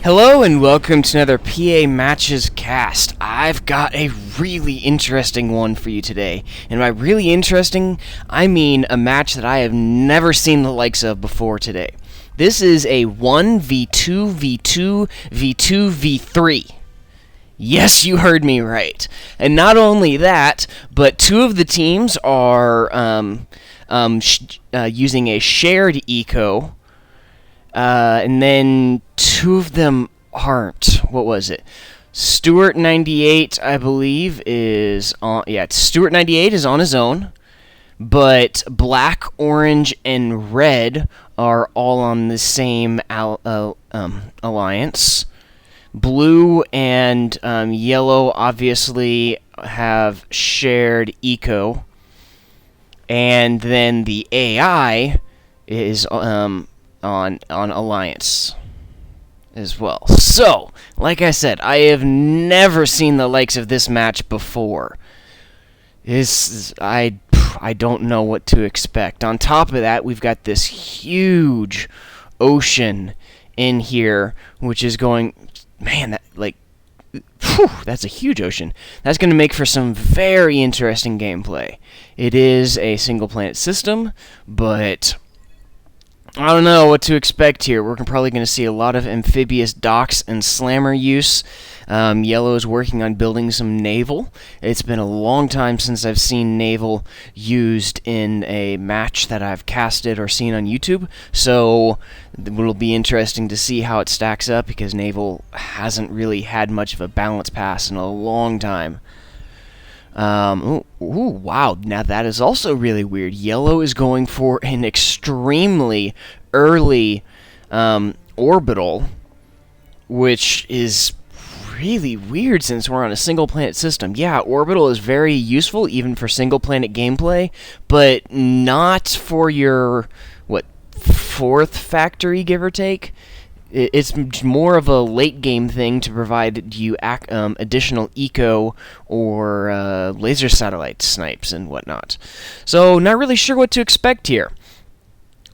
Hello and welcome to another PA Matches cast. I've got a really interesting one for you today. And by really interesting, I mean a match that I have never seen the likes of before today. This is a 1v2v2v2v3. Yes, you heard me right. And not only that, but two of the teams are using a shared eco. And then two of them aren't. What was it? Stuart 98, I believe, is on. Yeah, Stuart 98 is on his own, but Black, Orange, and Red are all on the same alliance. Blue and Yellow obviously have shared eco, and then the AI is on Alliance as well. So, like I said, I have never seen the likes of this match before. I don't know what to expect. On top of that, we've got this huge ocean in here, which is going, man, that's a huge ocean. That's going to make for some very interesting gameplay. It is a single planet system, but I don't know what to expect here. We're probably going to see a lot of amphibious docks and slammer use. Yellow is working on building some naval. It's been a long time since I've seen naval used in a match that I've casted or seen on YouTube, so it'll be interesting to see how it stacks up, because naval hasn't really had much of a balance pass in a long time. Wow, now that is also really weird. Yellow is going for an extremely early orbital, which is really weird since we're on a single planet system. Yeah, orbital is very useful even for single planet gameplay, but not for your, fourth factory, give or take. It's more of a late game thing to provide you additional eco or laser satellite snipes and whatnot. So not really sure what to expect here.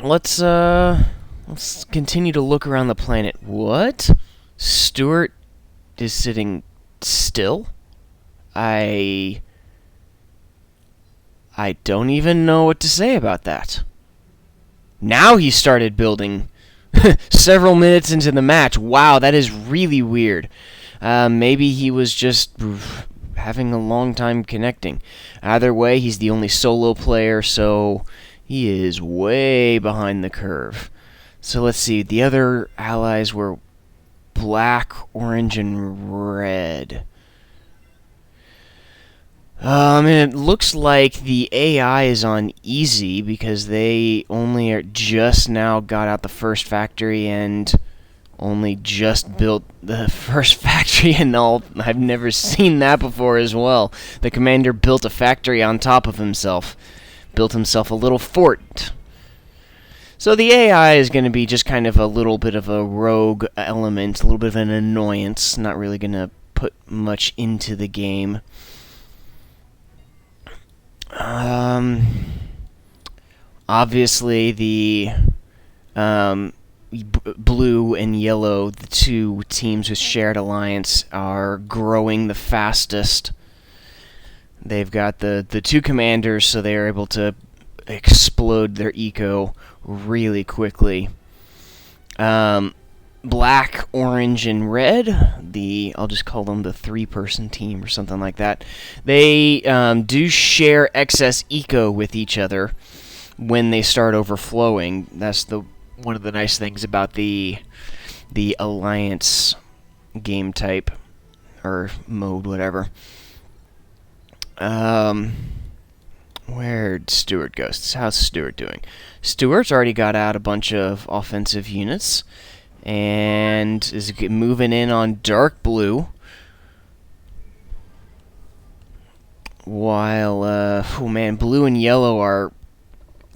Let's continue to look around the planet. What? Stuart is sitting still? I don't even know what to say about that. Now he started building several minutes into the match. Wow, that is really weird. Maybe he was just having a long time connecting. Either way, he's the only solo player, so he is way behind the curve. So let's see. The other allies were Black, Orange, and Red. It looks like the AI is on easy because they only just now got out the first factory and only just built the first factory and all. I've never seen that before as well. The commander built a factory on top of himself. Built himself a little fort. So the AI is going to be just kind of a little bit of a rogue element, a little bit of an annoyance, not really going to put much into the game. Obviously the blue and yellow, the two teams with shared alliance, are growing the fastest. They've got the two commanders, so they are able to explode their eco really quickly. Black, Orange, and Red, I'll just call them the three-person team or something like that. They do share excess eco with each other when they start overflowing. That's one of the nice things about the Alliance game type, or mode, whatever. Where'd Stuart go? How's Stuart doing? Stuart's already got out a bunch of offensive units and is moving in on dark blue, while blue and yellow are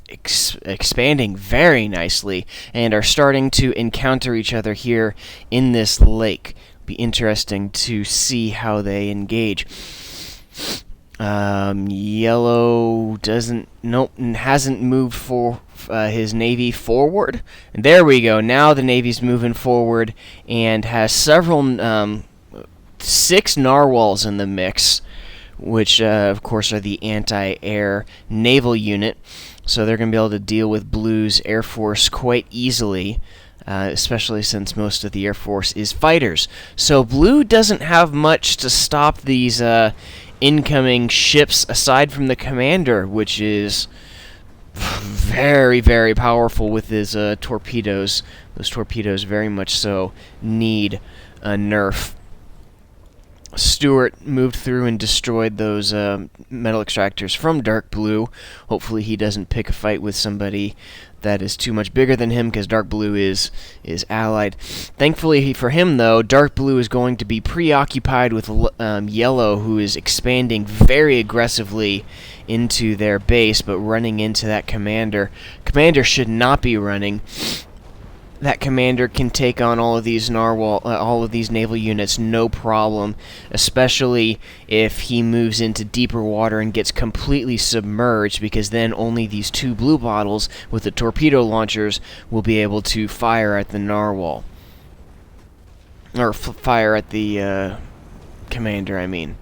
expanding very nicely and are starting to encounter each other here in this lake. Be interesting to see how they engage. Yellow hasn't moved his navy forward. And there we go. Now the navy's moving forward and has several 6 narwhals in the mix, which of course are the anti-air naval unit. So they're going to be able to deal with Blue's Air Force quite easily, especially since most of the Air Force is fighters. So Blue doesn't have much to stop these incoming ships aside from the commander, which is very, very powerful with his torpedoes. Those torpedoes very much so need a nerf. Stuart moved through and destroyed those metal extractors from Dark Blue. Hopefully he doesn't pick a fight with somebody that is too much bigger than him, because Dark Blue is allied. Thankfully for him, though, Dark Blue is going to be preoccupied with Yellow, who is expanding very aggressively into their base, but running into that commander. Commander should not be running. That commander can take on all of these all of these naval units, no problem, especially if he moves into deeper water and gets completely submerged, because then only these 2 blue bottles with the torpedo launchers will be able to fire at the narwhal. Or fire at the commander, I mean.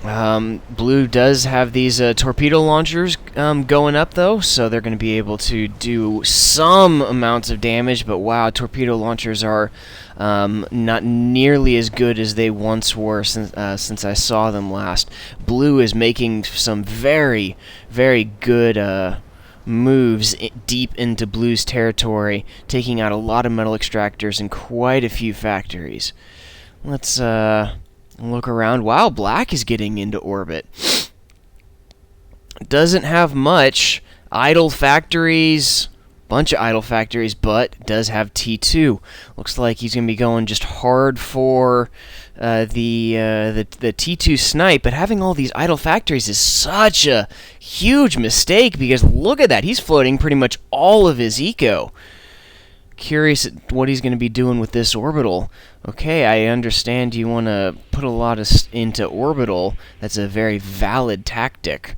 Blue does have these torpedo launchers going up, though, so they're going to be able to do some amounts of damage, but wow, torpedo launchers are not nearly as good as they once were since I saw them last. Blue is making some very, very good moves deep into Blue's territory, taking out a lot of metal extractors and quite a few factories. Let's look around. Wow, Black is getting into orbit. Doesn't have much. Idle factories. Bunch of idle factories, but does have T2. Looks like he's going to be going just hard for the T2 snipe, but having all these idle factories is such a huge mistake, because look at that. He's floating pretty much all of his eco. Curious at what he's going to be doing with this orbital. Okay, I understand you want to put a lot into orbital. That's a very valid tactic.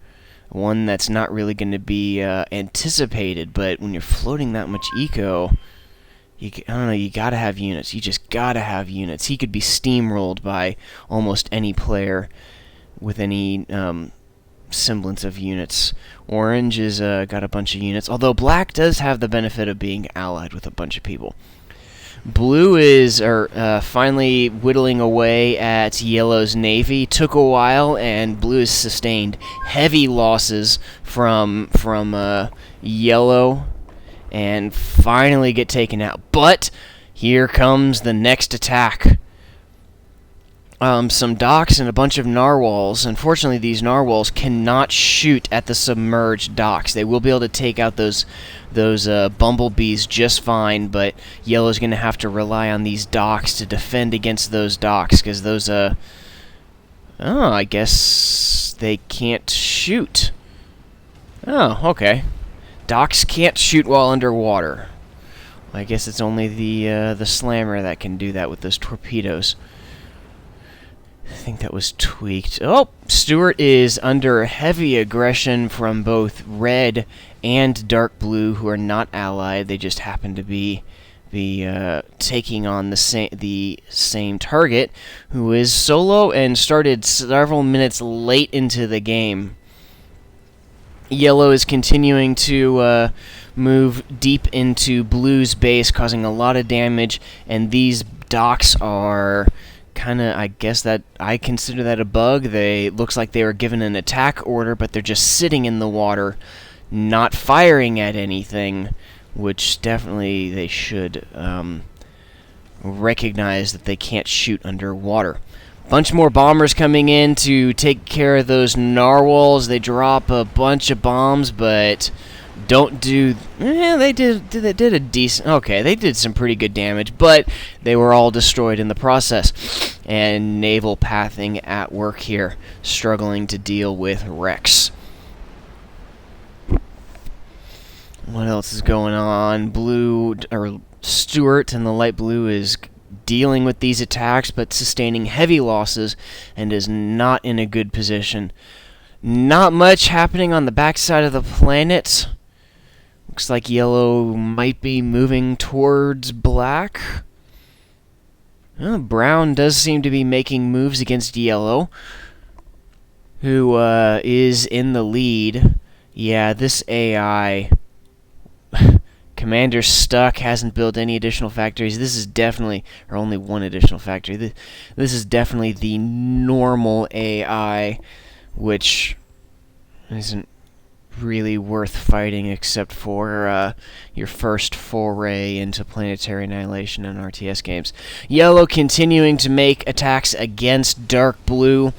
One that's not really going to be anticipated, but when you're floating that much eco, I don't know, you gotta have units. You just gotta have units. He could be steamrolled by almost any player with any semblance of units. Orange is got a bunch of units, although Black does have the benefit of being allied with a bunch of people. Blue is finally whittling away at Yellow's navy. Took a while, and Blue has sustained heavy losses from Yellow, and finally get taken out. But here comes the next attack. Some docks and a bunch of narwhals. Unfortunately, these narwhals cannot shoot at the submerged docks. They will be able to take out those bumblebees just fine, but Yellow's going to have to rely on these docks to defend against those docks, because those, I guess they can't shoot. Oh, okay. Docks can't shoot while underwater. I guess it's only the slammer that can do that with those torpedoes. I think that was tweaked. Oh, Stuart is under heavy aggression from both Red and Dark Blue, who are not allied. They just happen to be taking on the same target, who is solo and started several minutes late into the game. Yellow is continuing to move deep into Blue's base, causing a lot of damage, and these docks are kinda, I guess that I consider that a bug. Looks like they were given an attack order, but they're just sitting in the water, not firing at anything, which definitely they should recognize that they can't shoot underwater. Bunch more bombers coming in to take care of those narwhals. They drop a bunch of bombs, but don't do... they did a decent... Okay, they did some pretty good damage, but they were all destroyed in the process. And naval pathing at work here, struggling to deal with wrecks. What else is going on? Stuart in the light blue is dealing with these attacks, but sustaining heavy losses, and is not in a good position. Not much happening on the backside of the planet. Looks like yellow might be moving towards black. Brown does seem to be making moves against yellow, who is in the lead. Yeah, this AI... Commander's stuck, hasn't built any additional factories. This is definitely, or only one additional factory. This is definitely the normal AI, which isn't really worth fighting except for your first foray into Planetary Annihilation and RTS games. Yellow continuing to make attacks against dark blue.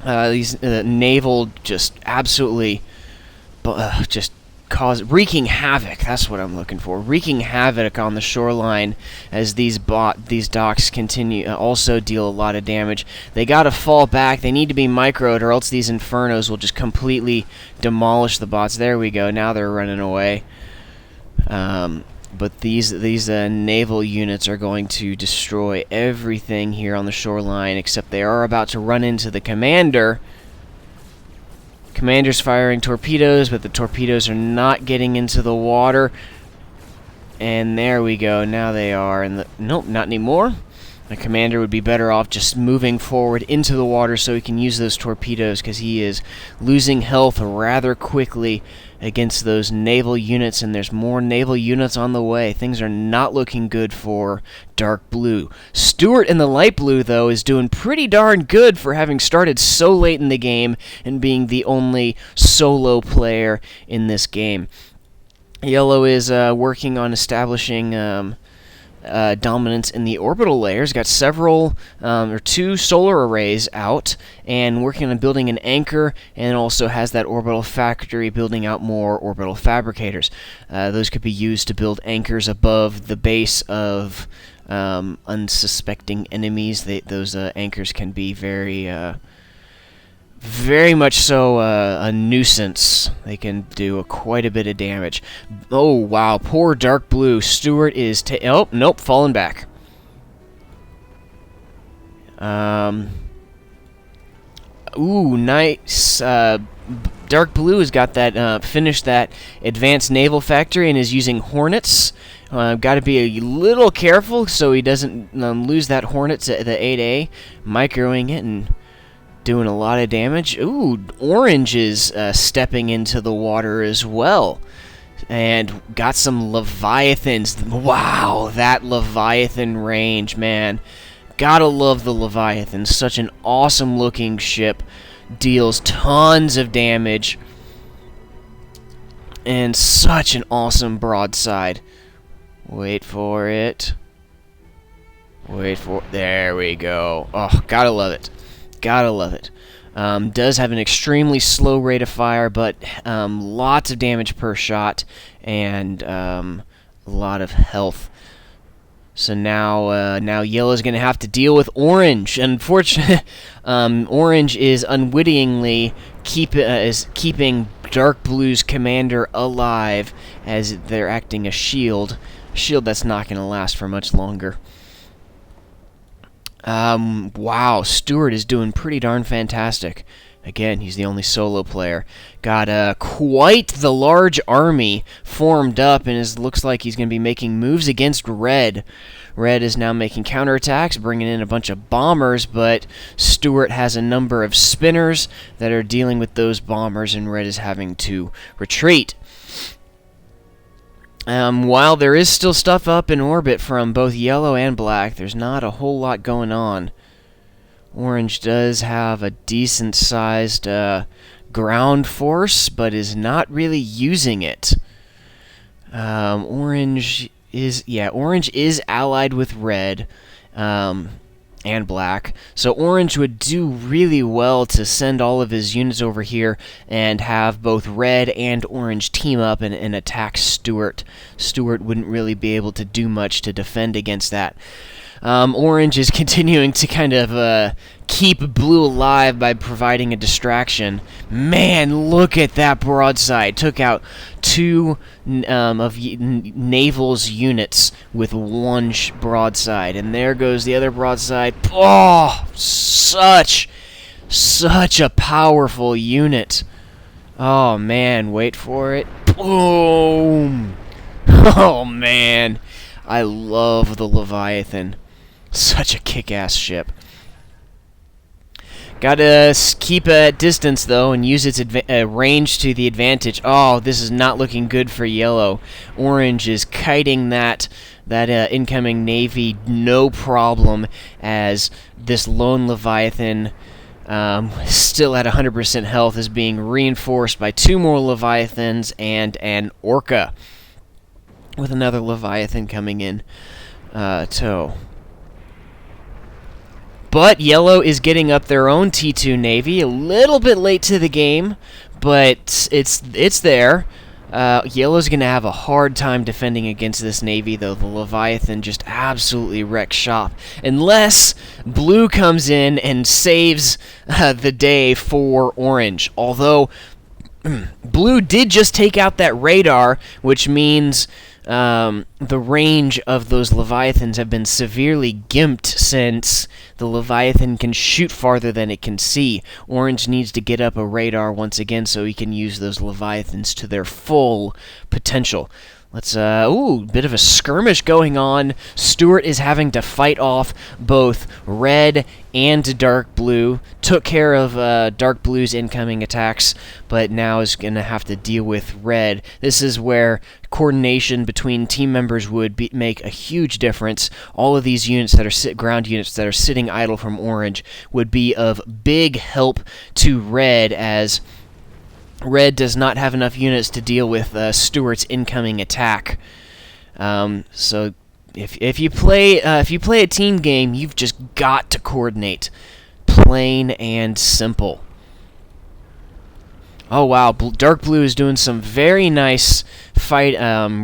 These naval just absolutely just wreaking havoc. That's what I'm looking for. Wreaking havoc on the shoreline as these docks continue also deal a lot of damage. They gotta fall back. They need to be microed, or else these infernos will just completely demolish the bots. There we go. Now they're running away. But these naval units are going to destroy everything here on the shoreline, except they are about to run into the commander. Commander's firing torpedoes, but the torpedoes are not getting into the water. And there we go. Now they are in the... Nope, not anymore. The commander would be better off just moving forward into the water so he can use those torpedoes, because he is losing health rather quickly against those naval units, and there's more naval units on the way. Things are not looking good for dark blue. Stuart in the light blue, though, is doing pretty darn good for having started so late in the game and being the only solo player in this game. Yellow is working on establishing dominance in the orbital layers. Got several or 2 solar arrays out and working on building an anchor, and also has that orbital factory building out more orbital fabricators. Those could be used to build anchors above the base of unsuspecting enemies. Those anchors can be very much so a nuisance. They can do quite a bit of damage. Oh, wow. Poor dark blue. Stuart is... oh, nope. Falling back. Ooh, nice. Dark blue has got that... finished that advanced naval factory and is using Hornets. Got to be a little careful so he doesn't lose that Hornets at the 8A. Microing it and... doing a lot of damage. Ooh, orange is stepping into the water as well. And got some Leviathans. Wow, that Leviathan range, man. Gotta love the Leviathan. Such an awesome looking ship. Deals tons of damage. And such an awesome broadside. Wait for it. Wait for it. There we go. Oh, gotta love it. Gotta love it. Does have an extremely slow rate of fire, but lots of damage per shot and a lot of health. So now yellow's going to have to deal with orange. Unfortunately, orange is unwittingly keeping dark blue's commander alive as they're acting a shield. A shield that's not going to last for much longer. Wow, Stuart is doing pretty darn fantastic. Again, he's the only solo player. Got quite the large army formed up, and looks like he's going to be making moves against Red. Red is now making counterattacks, bringing in a bunch of bombers, but Stuart has a number of spinners that are dealing with those bombers, and Red is having to retreat. While there is still stuff up in orbit from both yellow and black, there's not a whole lot going on. Orange does have a decent-sized ground force, but is not really using it. Orange is allied with red and black, so orange would do really well to send all of his units over here and have both red and orange team up and attack Stuart. Stuart wouldn't really be able to do much to defend against that. Orange is continuing to kind of keep blue alive by providing a distraction. Man, look at that broadside. Took out 2 of Naval's units with 1 broadside. And there goes the other broadside. Oh, such Such a powerful unit. Oh man, wait for it. Boom! Oh man, I love the Leviathan. Such a kick-ass ship. Gotta keep a distance though and use its range to the advantage. Oh, this is not looking good for yellow. Orange is kiting that incoming navy no problem, as this lone Leviathan, still at 100% health, is being reinforced by 2 more Leviathans and an Orca, with another Leviathan coming in tow. But yellow is getting up their own T2 navy, a little bit late to the game, but it's there. Yellow's going to have a hard time defending against this navy, though. The Leviathan just absolutely wrecks shop, unless blue comes in and saves the day for orange. Although blue did just take out that radar, which means the range of those Leviathans have been severely gimped, since the Leviathan can shoot farther than it can see. Orange needs to get up a radar once again so he can use those Leviathans to their full potential. Let's, bit of a skirmish going on. Stuart is having to fight off both red and dark blue. Took care of dark blue's incoming attacks, but now is going to have to deal with red. This is where coordination between team members would make a huge difference. All of these units that are ground units that are sitting idle from orange would be of big help to red, as red does not have enough units to deal with Stuart's incoming attack. So if you play a team game, you've just got to coordinate, plain and simple. Oh wow, dark blue is doing some very nice fight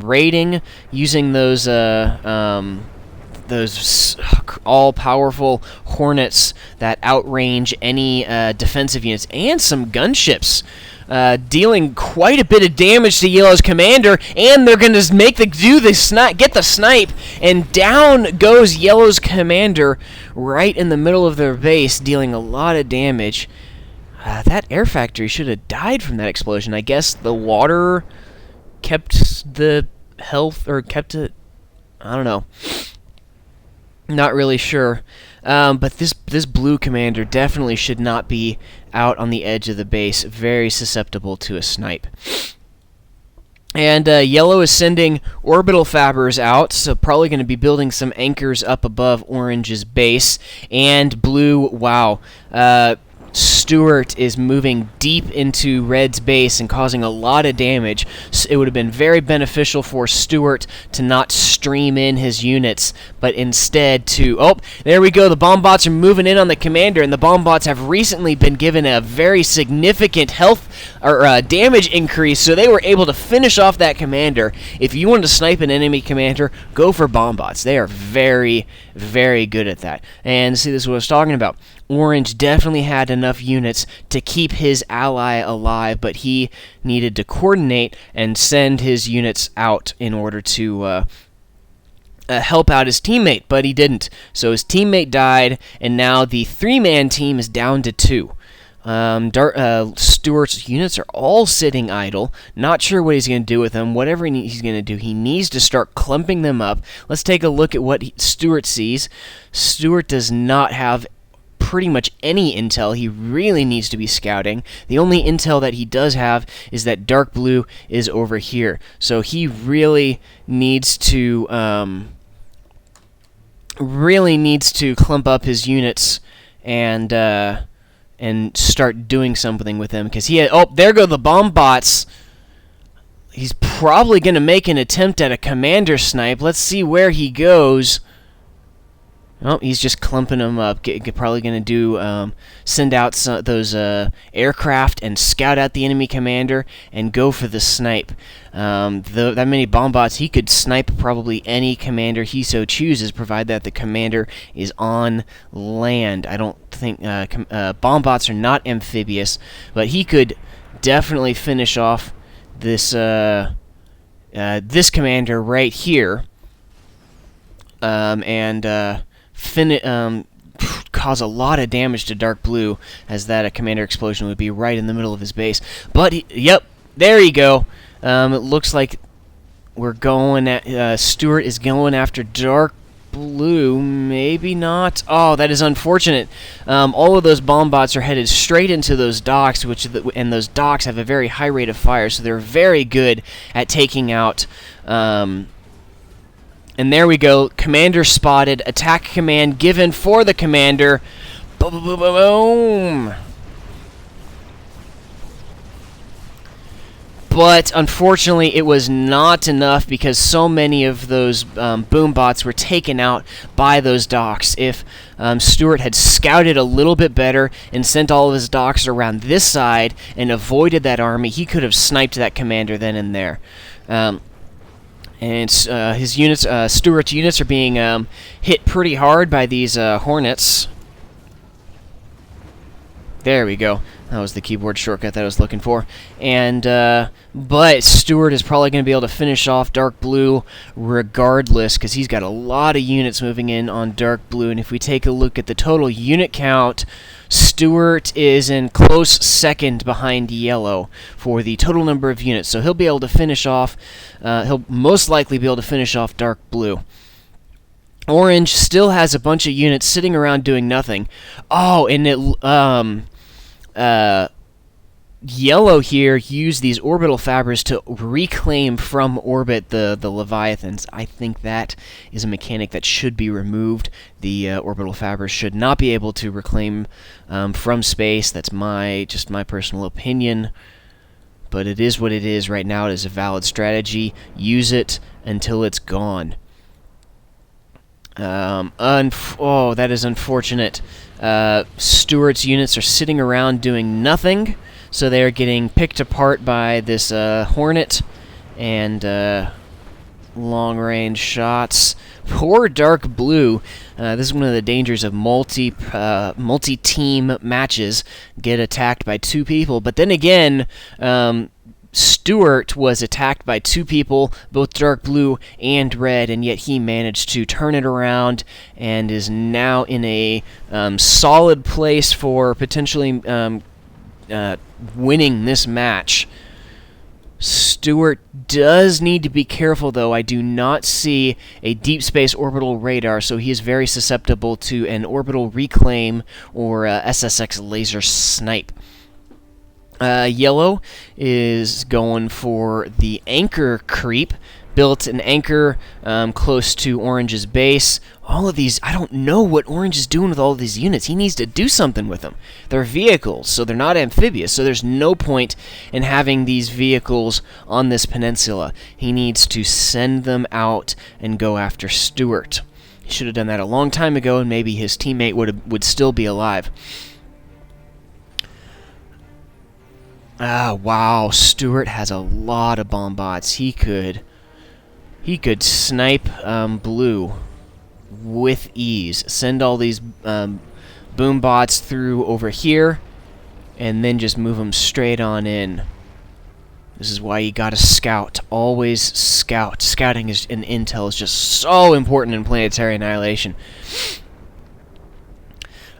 raiding, using those all-powerful hornets that outrange any defensive units, and some gunships. Dealing quite a bit of damage to Yellow's commander, and they're going to get the snipe, and down goes Yellow's commander right in the middle of their base, dealing a lot of damage. That air factory should have died from that explosion. I guess the water kept the health, or kept it, I don't know. Not really sure. But this blue commander definitely should not be out on the edge of the base, very susceptible to a snipe. And yellow is sending orbital fabbers out, so probably going to be building some anchors up above orange's base. And blue, wow, Stuart is moving deep into red's base and causing a lot of damage. It would have been very beneficial for Stuart to not stream in his units, but instead to... Oh, there we go. The bomb bots are moving in on the commander, and the bomb bots have recently been given a very significant health or damage increase, so they were able to finish off that commander. If you want to snipe an enemy commander, go for bomb bots. They are very, very good at that. And see, this is what I was talking about. Orange definitely had enough units to keep his ally alive, but he needed to coordinate and send his units out in order to help out his teammate, but he didn't. So his teammate died, and now the 3-man team is down to 2. Stuart's units are all sitting idle. Not sure what he's going to do with them. Whatever he's going to do, he needs to start clumping them up. Let's take a look at what Stuart sees. Stuart does not have pretty much any intel. He really needs to be scouting. The only intel that he does have is that dark blue is over here. So he really needs to clump up his units and start doing something with them, because there go the bomb bots. He's probably going to make an attempt at a commander snipe. Let's see where he goes. Oh, he's just clumping them up. Probably going to send out those aircraft and scout out the enemy commander and go for the snipe. That many bomb bots, he could snipe probably any commander he so chooses, provided that the commander is on land. I don't think bomb bots are not amphibious, but he could definitely finish off this commander right here, and cause a lot of damage to Dark Blue, as that commander explosion would be right in the middle of his base. But, yep, there you go. It looks like we're going at... Stuart is going after Dark Blue. Maybe not. Oh, that is unfortunate. All of those bomb bots are headed straight into those docks, and those docks have a very high rate of fire, so they're very good at taking out... and there we go. Commander spotted. Attack command given for the commander. Boom, boom, boom, boom. But unfortunately, it was not enough because so many of those boom bots were taken out by those docks. If Stuart had scouted a little bit better and sent all of his docks around this side and avoided that army, he could have sniped that commander then and there. And his units, Stuart's units, are being hit pretty hard by these Hornets. There we go. That was the keyboard shortcut that I was looking for. And but Stuart is probably going to be able to finish off Dark Blue regardless, because he's got a lot of units moving in on Dark Blue. And if we take a look at the total unit count, Stuart is in close second behind Yellow for the total number of units. So he'll be able to finish off, he'll most likely be able to finish off Dark Blue. Orange still has a bunch of units sitting around doing nothing. Oh, and Yellow here used these orbital fabrics to reclaim from orbit the Leviathans. I think that is a mechanic that should be removed. The orbital fabrics should not be able to reclaim from space. That's just my personal opinion. But it is what it is. Right now it is a valid strategy. Use it until it's gone. Oh, that is unfortunate. Stuart's units are sitting around doing nothing, so they are getting picked apart by this Hornet and long-range shots. Poor Dark Blue. This is one of the dangers of multi-team matches. Get attacked by two people, but then again, Stuart was attacked by two people, both Dark Blue and Red, and yet he managed to turn it around and is now in a solid place for potentially winning this match. Stuart does need to be careful, though. I do not see a deep space orbital radar, so he is very susceptible to an orbital reclaim or SSX laser snipe. Yellow is going for the anchor creep. Built an anchor close to Orange's base. All of these, I don't know what Orange is doing with all of these units. He needs to do something with them. They're vehicles, so they're not amphibious, so there's no point in having these vehicles on this peninsula. He needs to send them out and go after Stuart. He should have done that a long time ago, and maybe his teammate would still be alive. Wow, Stuart has a lot of bomb bots. He could snipe Blue with ease. Send all these boom bots through over here, and then just move them straight on in. This is why you gotta scout. Always scout. Scouting and intel is just so important in Planetary Annihilation.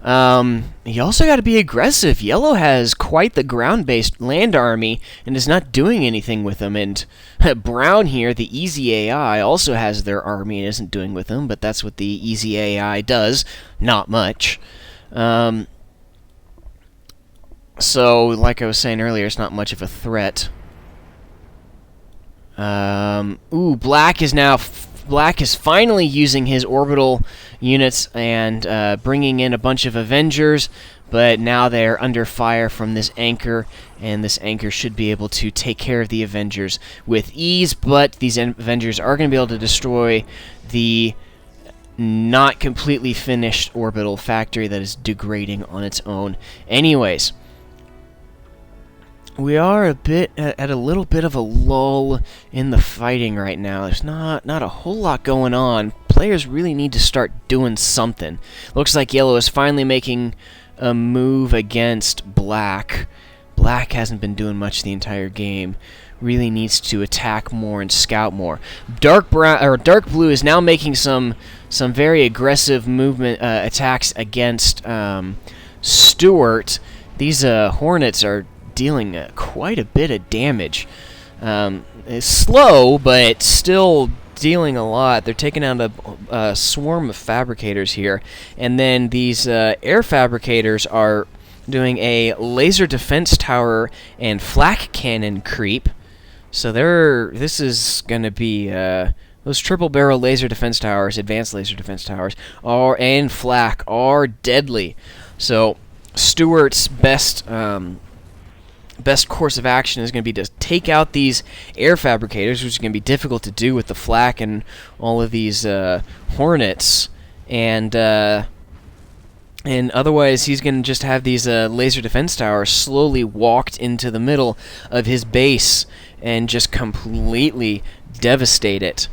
You also got to be aggressive. Yellow has quite the ground-based land army and is not doing anything with them. And Brown here, the easy AI, also has their army and isn't doing with them, but that's what the easy AI does. Not much. So, like I was saying earlier, it's not much of a threat. Black is finally using his orbital units and bringing in a bunch of Avengers, but now they're under fire from this anchor, and this anchor should be able to take care of the Avengers with ease, but these Avengers are going to be able to destroy the not completely finished orbital factory that is degrading on its own. Anyways, we are at a little bit of a lull in the fighting right now. There's not a whole lot going on. Players really need to start doing something. Looks like Yellow is finally making a move against Black, Black hasn't been doing much the entire game. Really needs to attack more and scout more. Dark blue is now making some very aggressive movement attacks against Stuart. These Hornets are dealing quite a bit of damage. It's slow, but still dealing a lot. They're taking out a swarm of fabricators here, and then these air fabricators are doing a laser defense tower and flak cannon creep. So this is going to be those triple barrel laser defense towers, advanced laser defense towers, and flak are deadly. So Stuart's best course of action is going to be to take out these air fabricators, which is going to be difficult to do with the flak and all of these Hornets, and otherwise he's going to just have these laser defense towers slowly walked into the middle of his base and just completely devastate it.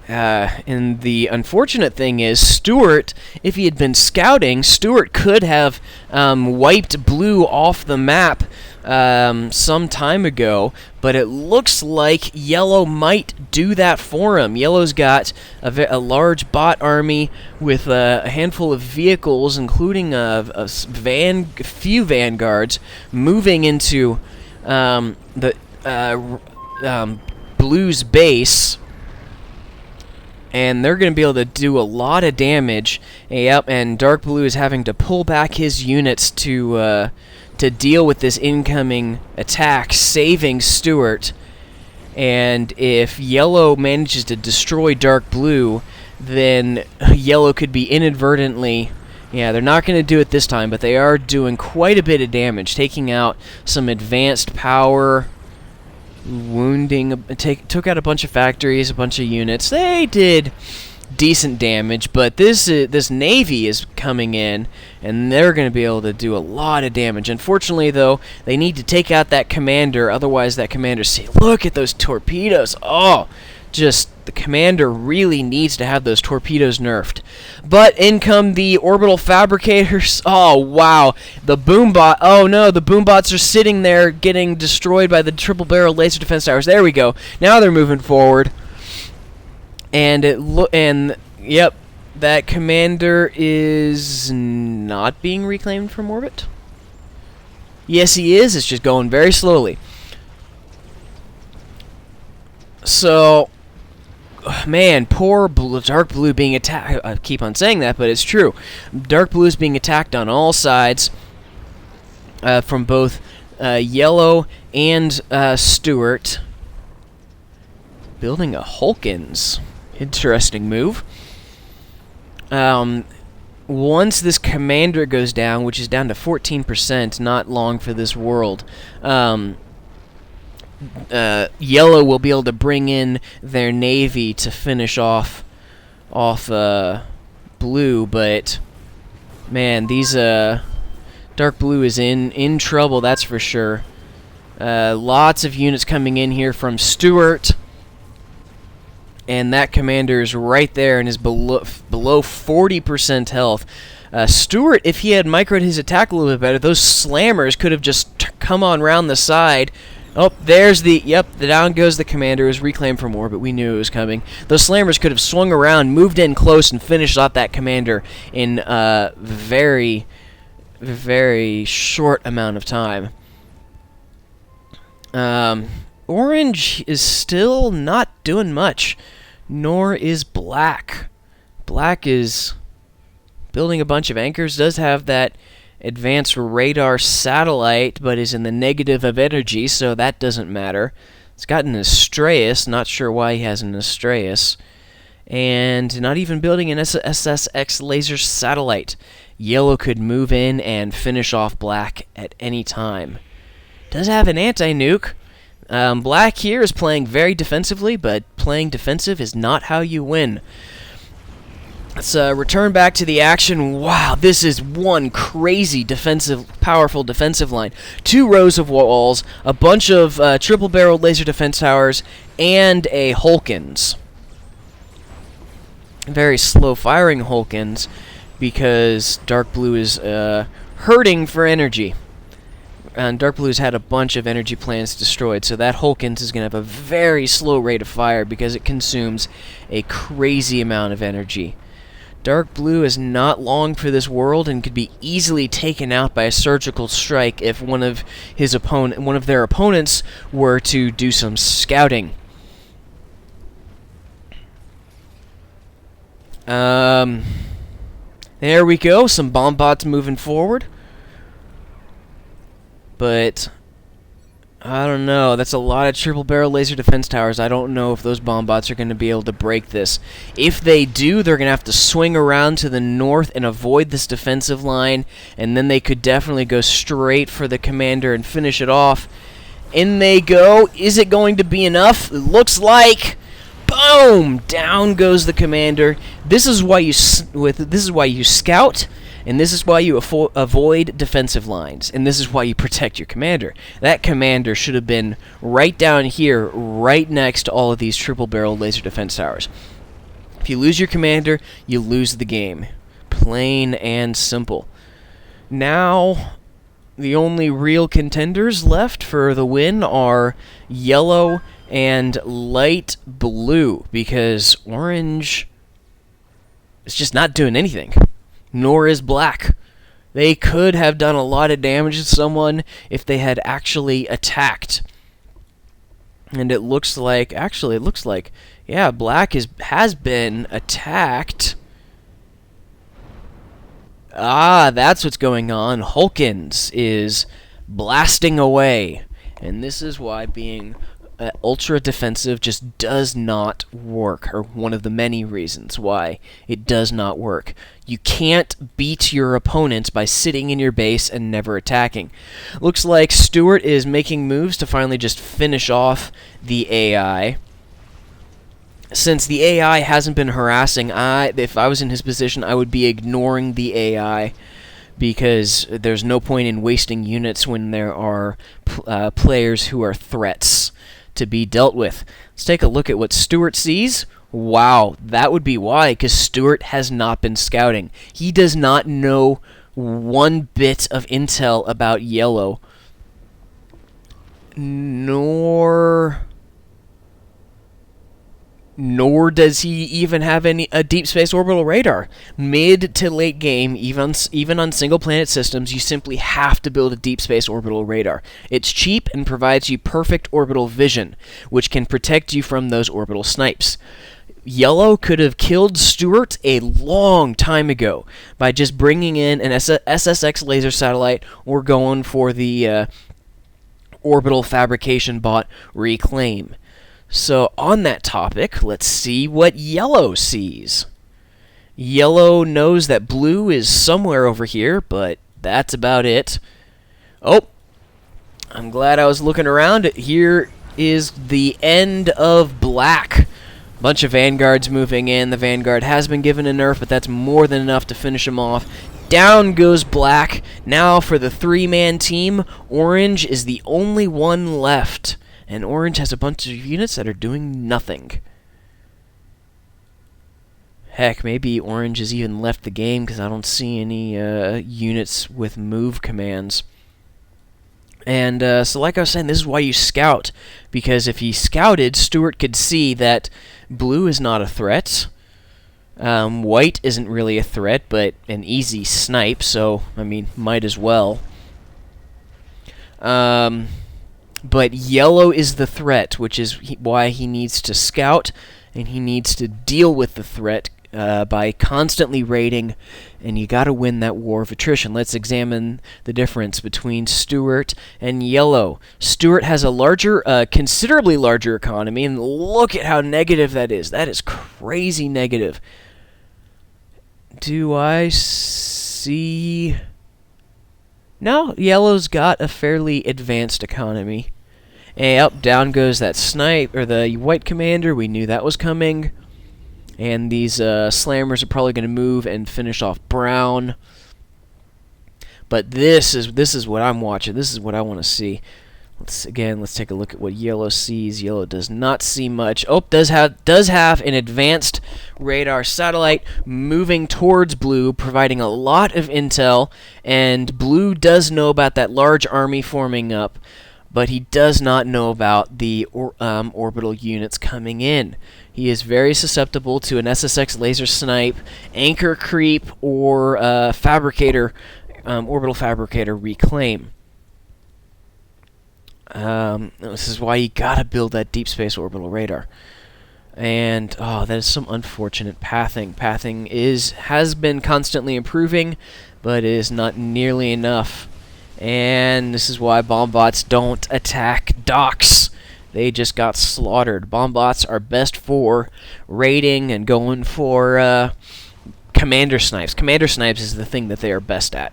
And the unfortunate thing is, Stuart, if he had been scouting, Stuart could have wiped blue off the map some time ago, but it looks like yellow might do that for him. Yellow's got a large bot army with a handful of vehicles, including a few vanguards, moving into blue's base. And they're going to be able to do a lot of damage. Yep, and dark blue is having to pull back his units to deal with this incoming attack, saving Stuart. And if yellow manages to destroy dark blue, then yellow could be inadvertently... Yeah, they're not going to do it this time, but they are doing quite a bit of damage, taking out some advanced power... wounding, took out a bunch of factories, a bunch of units. They did decent damage, but this navy is coming in, and they're going to be able to do a lot of damage. Unfortunately, though, they need to take out that commander, otherwise that commander... See, look at those torpedoes! Oh, just... The commander really needs to have those torpedoes nerfed. But in come the orbital fabricators. Oh, wow. The boombot. Oh, no. The boombots are sitting there getting destroyed by the triple barrel laser defense towers. There we go. Now they're moving forward. And yep, that commander is not being reclaimed from orbit. Yes, he is. It's just going very slowly. So... Man, poor dark blue being attacked. I keep on saying that, but it's true. Dark blue is being attacked on all sides from both yellow and Stuart. Building a Hulkins. Interesting move. Once this commander goes down, which is down to 14%, not long for this world, yellow will be able to bring in their navy to finish off blue, but man, these dark blue is in trouble, that's for sure. Lots of units coming in here from Stuart, and that commander is right there and is below 40% health. Stuart, if he had microed his attack a little bit better, those slammers could have just come on around the side. Oh, there's the... Yep, down goes the commander. It was reclaimed from orbit. We knew it was coming. Those slammers could have swung around, moved in close, and finished off that commander in a very, very short amount of time. Orange is still not doing much, nor is black. Black is building a bunch of anchors, does have that advanced radar satellite, but is in the negative of energy, so that doesn't matter. It's got an Astraeus, not sure why he has an Astraeus, and not even building an SSX laser satellite. Yellow could move in and finish off black at any time. Does have an anti-nuke. Black here is playing very defensively, but playing defensive is not how you win. Let's return back to the action. Wow, this is one crazy powerful defensive line. 2 rows of walls, a bunch of triple-barreled laser defense towers, and a Hulkins. Very slow-firing Hulkins, because dark blue is hurting for energy. And Dark Blue's had a bunch of energy plants destroyed, so that Hulkins is going to have a very slow rate of fire because it consumes a crazy amount of energy. Dark Blue is not long for this world and could be easily taken out by a surgical strike if one of their opponents were to do some scouting. There we go, some bomb bots moving forward. But I don't know, that's a lot of triple barrel laser defense towers. I don't know if those bomb bots are going to be able to break this. If they do, they're going to have to swing around to the north and avoid this defensive line, and then they could definitely go straight for the commander and finish it off. In they go. Is it going to be enough? It looks like. Boom! Down goes the commander. This is why you scout. And this is why you avoid defensive lines. And this is why you protect your commander. That commander should have been right down here, right next to all of these triple-barrel laser defense towers. If you lose your commander, you lose the game. Plain and simple. Now, the only real contenders left for the win are yellow and light blue, because orange is just not doing anything. Nor is black. They could have done a lot of damage to someone if they had actually attacked. And it looks like, yeah, black has been attacked. Ah, that's what's going on. Hulkins is blasting away. And this is why being ultra defensive just does not work, or one of the many reasons why it does not work. You can't beat your opponents by sitting in your base and never attacking. Looks like Stuart is making moves to finally just finish off the AI. Since the AI hasn't been harassing, if I was in his position, I would be ignoring the AI, because there's no point in wasting units when there are players who are threats to be dealt with. Let's take a look at what Stuart sees. Wow, that would be why, because Stuart has not been scouting. He does not know one bit of intel about yellow, nor does he even have a deep space orbital radar. Mid to late game, even on single planet systems, you simply have to build a deep space orbital radar. It's cheap and provides you perfect orbital vision, which can protect you from those orbital snipes. Yellow could have killed Stuart a long time ago by just bringing in an SSX laser satellite or going for the orbital fabrication bot Reclaim. So on that topic, let's see what yellow sees. Yellow knows that blue is somewhere over here, but that's about it. Oh, I'm glad I was looking around. Here is the end of black. Bunch of vanguards moving in. The vanguard has been given a nerf, but that's more than enough to finish him off. Down goes black. Now for the three-man team, orange is the only one left. And orange has a bunch of units that are doing nothing. Heck, maybe orange has even left the game because I don't see any units with move commands. And so like I was saying, this is why you scout. Because if he scouted, Stuart could see that blue is not a threat. White isn't really a threat, but an easy snipe, so, I mean, might as well. But yellow is the threat, which is why he needs to scout, and he needs to deal with the threat by constantly raiding, and you gotta win that war of attrition. Let's examine the difference between Stuart and yellow. Stuart has a considerably larger economy, and look at how negative that is. That is crazy negative. Do I see... No, yellow's got a fairly advanced economy. And up, down goes that snipe, or the white commander. We knew that was coming. And these slammers are probably going to move and finish off brown. But this is what I'm watching. This is what I want to see. Let's take a look at what yellow sees. Yellow does not see much. Oh, does have an advanced radar satellite moving towards blue, providing a lot of intel, and blue does know about that large army forming up, but he does not know about the orbital units coming in. He is very susceptible to an SSX laser snipe, anchor creep, or orbital fabricator reclaim. This is why you gotta build that deep space orbital radar. And that is some unfortunate pathing. Pathing has been constantly improving, but is not nearly enough. And this is why bomb bots don't attack docks. They just got slaughtered. Bomb bots are best for raiding and going for commander snipes. Commander snipes is the thing that they are best at.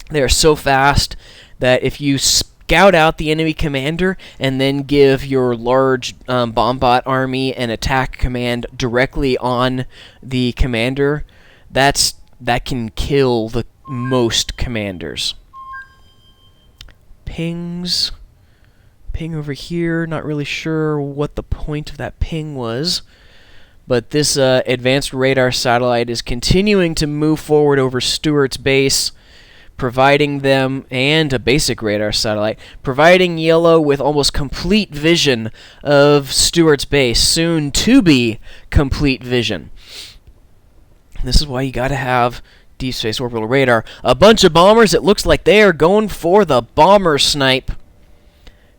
They are so fast that if you scout out the enemy commander and then give your large bomb bot army an attack command directly on the commander, that can kill the most commanders. Pings. Ping over here. Not really sure what the point of that ping was. But this advanced radar satellite is continuing to move forward over Stewart's base, providing them, and a basic radar satellite, providing yellow with almost complete vision of Stewart's base, soon to be complete vision. This is why you gotta have deep space orbital radar. A bunch of bombers, it looks like they are going for the bomber snipe.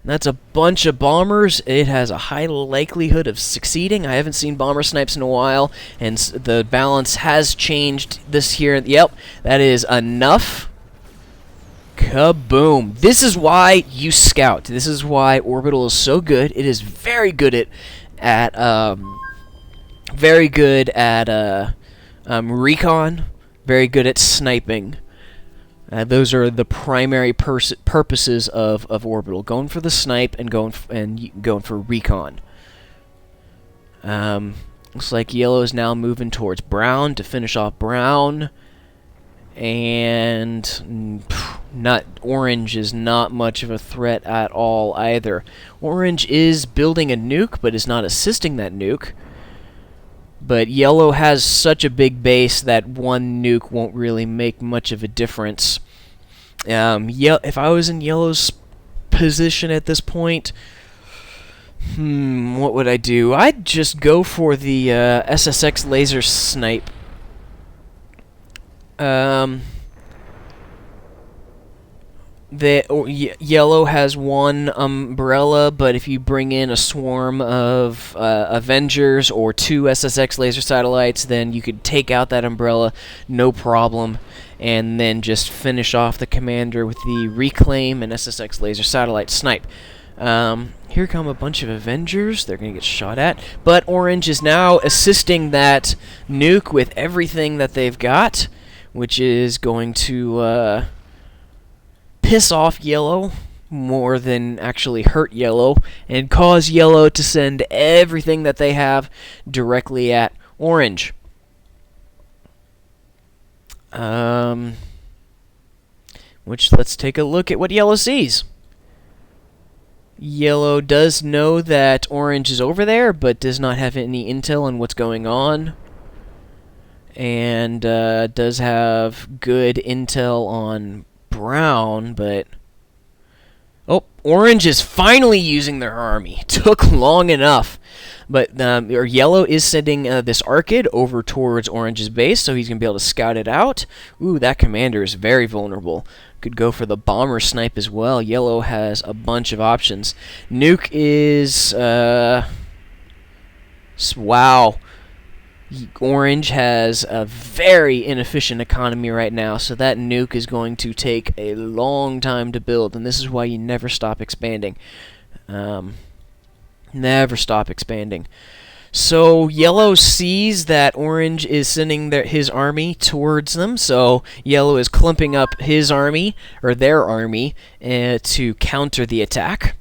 That's a bunch of bombers. It has a high likelihood of succeeding. I haven't seen bomber snipes in a while, and the balance has changed this here. Yep, that is enough. Kaboom. This is why you scout. This is why orbital is so good. It is very good at recon, very good at sniping. Those are the primary purposes of orbital: going for the snipe and going for recon. Looks like yellow is now moving towards brown to finish off brown, and orange is not much of a threat at all either. Orange is building a nuke, but is not assisting that nuke. But yellow has such a big base that one nuke won't really make much of a difference. If I was in yellow's position at this point, what would I do? I'd just go for the SSX laser snipe. Yellow has one umbrella, but if you bring in a swarm of Avengers or 2 SSX laser satellites, then you could take out that umbrella, no problem, and then just finish off the commander with the reclaim and SSX laser satellite snipe. Here come a bunch of Avengers. They're going to get shot at, but orange is now assisting that nuke with everything that they've got, which is going to piss off yellow more than actually hurt yellow, and cause yellow to send everything that they have directly at orange. Which, let's take a look at what yellow sees. Yellow does know that orange is over there, but does not have any intel on what's going on. And does have good intel on brown, but orange is finally using their army. Took long enough, but yellow is sending this Arcid over towards orange's base, so he's gonna be able to scout it out. Ooh, that commander is very vulnerable. Could go for the bomber snipe as well. Yellow has a bunch of options. Nuke is wow. Orange has a very inefficient economy right now, so that nuke is going to take a long time to build, and this is why you never stop expanding. Never stop expanding. So yellow sees that orange is sending his army towards them, so yellow is clumping up his army, or their army, to counter the attack.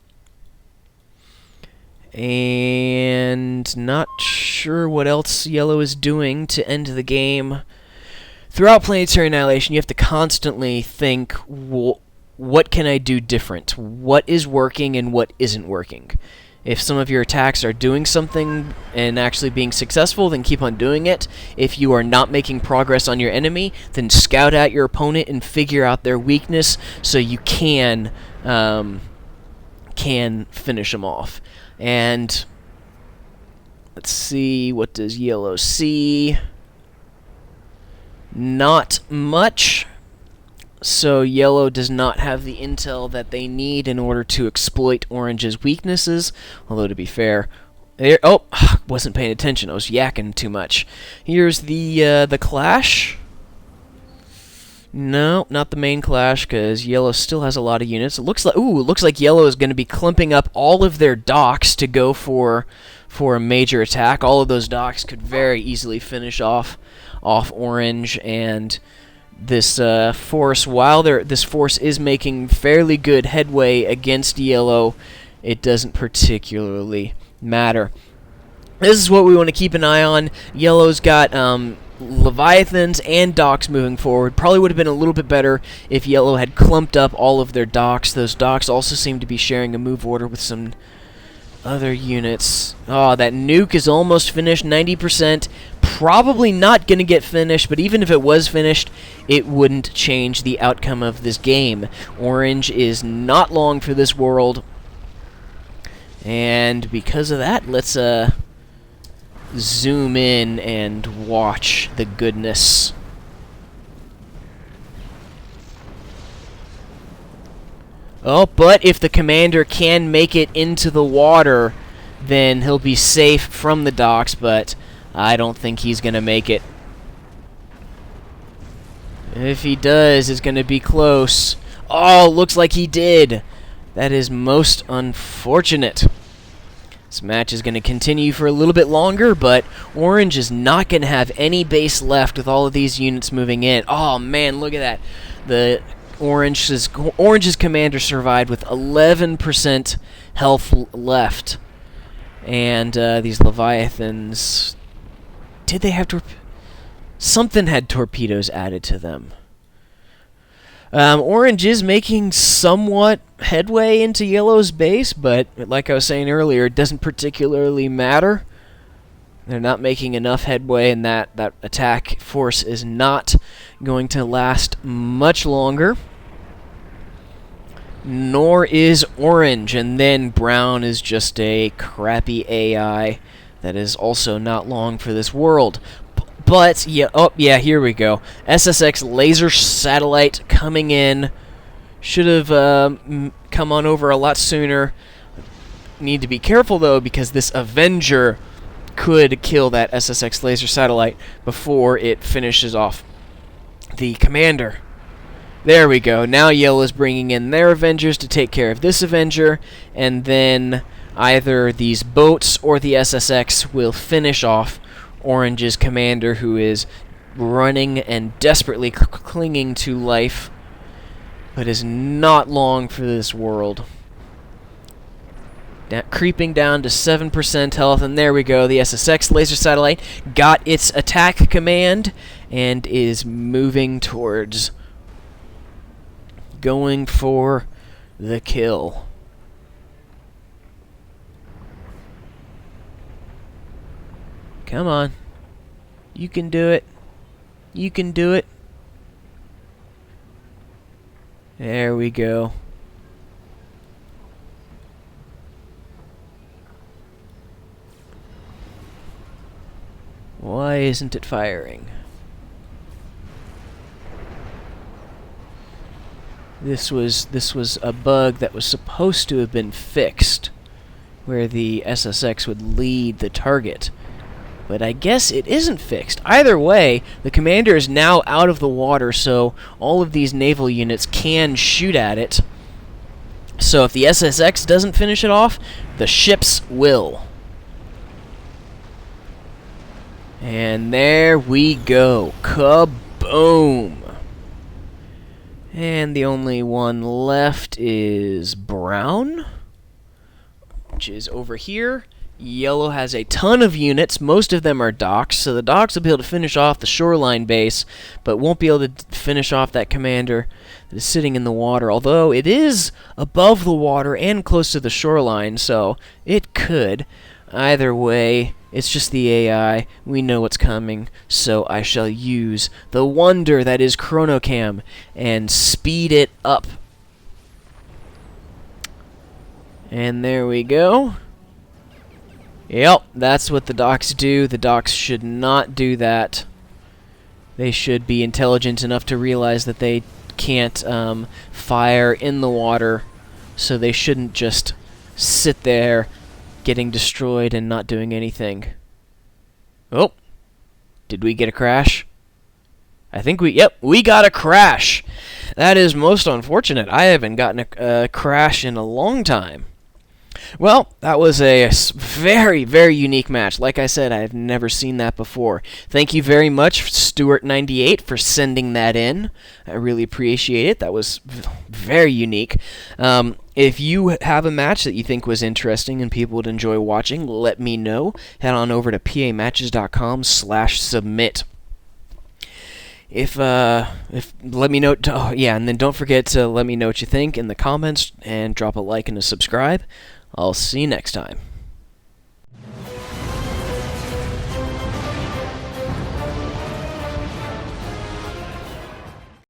And not sure what else yellow is doing to end the game. Throughout Planetary Annihilation, you have to constantly think, what can I do different? What is working and what isn't working? If some of your attacks are doing something and actually being successful, then keep on doing it. If you are not making progress on your enemy, then scout out your opponent and figure out their weakness so you can finish them off. And let's see, what does yellow see? Not much. So yellow does not have the intel that they need in order to exploit orange's weaknesses. Although, to be fair, wasn't paying attention. I was yakking too much. Here's the clash. No, not the main clash, because yellow still has a lot of units. It looks like yellow is going to be clumping up all of their docks to go for a major attack. All of those docks could very easily finish off orange, and this force, while this force is making fairly good headway against yellow, it doesn't particularly matter. This is what we want to keep an eye on. Yellow's got Leviathans and docks moving forward. Probably would have been a little bit better if yellow had clumped up all of their docks. Those docks also seem to be sharing a move order with some other units. Oh, that nuke is almost finished, 90%. Probably not going to get finished, but even if it was finished, it wouldn't change the outcome of this game. Orange is not long for this world, and because of that, let's zoom in and watch the goodness. Oh, but if the commander can make it into the water, then he'll be safe from the docks, but I don't think he's going to make it. If he does, it's going to be close. Oh, looks like he did. That is most unfortunate. This match is going to continue for a little bit longer, but orange is not going to have any base left with all of these units moving in. Oh, man, look at that. The Orange's commander survived with 11% health left. And these Leviathans, did they have something had torpedoes added to them. Orange is making somewhat headway into yellow's base, but like I was saying earlier, it doesn't particularly matter. They're not making enough headway, and that attack force is not going to last much longer. Nor is orange, and then brown is just a crappy AI that is also not long for this world. But, yeah, here we go. SSX laser satellite coming in. Should have come on over a lot sooner. Need to be careful, though, because this Avenger could kill that SSX laser satellite before it finishes off the commander. There we go. Now yellow is bringing in their Avengers to take care of this Avenger, and then either these boats or the SSX will finish off orange's commander, who is running and desperately clinging to life, but is not long for this world. Creeping down to 7% health, and there we go. The SSX laser satellite got its attack command and is moving towards going for the kill. Come on. You can do it. You can do it. There we go. Why isn't it firing? This was a bug that was supposed to have been fixed, where the SSX would lead the target. But I guess it isn't fixed. Either way, the commander is now out of the water, so all of these naval units can shoot at it. So if the SSX doesn't finish it off, the ships will. And there we go. Kaboom! And the only one left is brown, which is over here. Yellow has a ton of units. Most of them are docks, so the docks will be able to finish off the shoreline base, but won't be able to finish off that commander that is sitting in the water, although it is above the water and close to the shoreline, so it could. Either way, it's just the AI. We know what's coming, so I shall use the wonder that is Chronocam and speed it up. And there we go. Yep, that's what the docks do. The docks should not do that. They should be intelligent enough to realize that they can't fire in the water, so they shouldn't just sit there getting destroyed and not doing anything. Oh, did we get a crash? I think we got a crash. That is most unfortunate. I haven't gotten a crash in a long time. Well, that was a very, very unique match. Like I said, I've never seen that before. Thank you very much, Stuart98, for sending that in. I really appreciate it. That was very unique. If you have a match that you think was interesting and people would enjoy watching, let me know. Head on over to pamatches.com/submit. Let me know. Oh, yeah, and then don't forget to let me know what you think in the comments and drop a like and a subscribe. I'll see you next time.